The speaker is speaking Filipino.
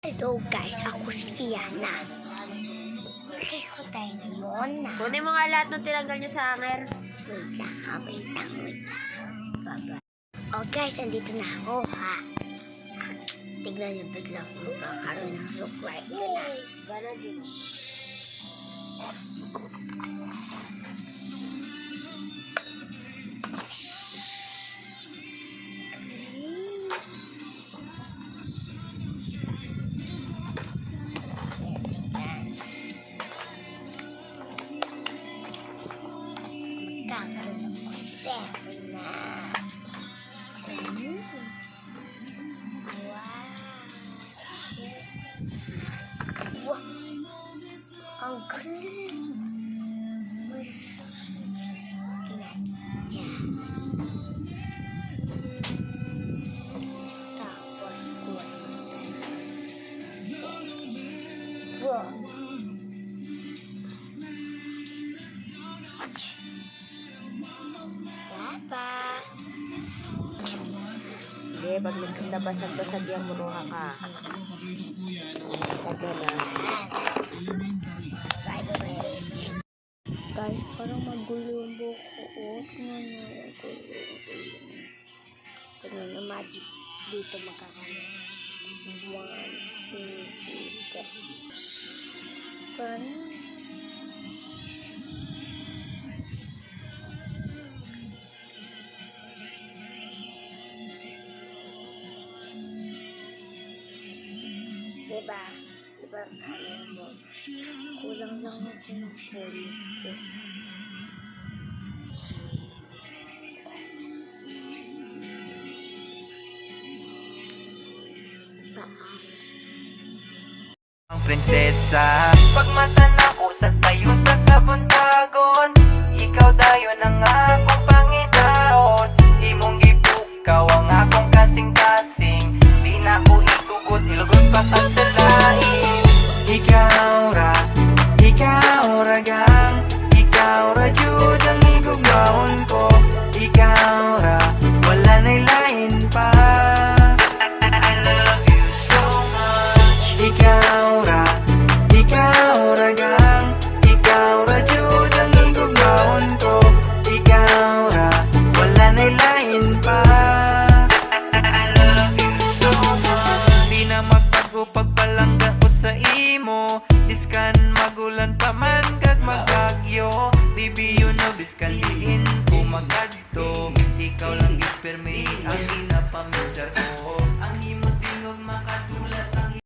Hello guys, ako si Iana. Kasi ko tayo ngayon na. Kunin mo nga lahat ng tinanggal nyo sa hanger. Wait lang. Baba. Oh guys, andito na ako ha. Tignan nyo, bigla ko magkakaroon ng surprise na. Gana din. Magkakaroon ako seven na. Seven. Wow. Ang galing. Mas kinadya. Tapos kuha wow. Papa. Hindi, pag nagsindabasag-basag yung muruha ka. Kagana. Guys, parang magulo yung buko ko. Tingnan nyo yung gulo. Tingnan nyo, magic dito magkakaroon. 1, 2, 3, 4. Parang diba? Diba ano mo? Kulang lang ako ng poli. Ang prinsesa, pagmata ko sa sayo sa kabuntagon, ikaw dayon ang akong Panginoon. Imong gipukaw ang akong kasing-kasing, di na ko itugot, ilugon pa ka sa lain. Ikaw ra gang, ikaw ra jud ang igugmaon ko. Ikaw ra, wala na'y lain pa. I love you so much. Ikaw ra gang, ikaw ra jud ang igugmaon ko. Ikaw ra, wala na'y lain pa. I love you so much. Di na magbago pag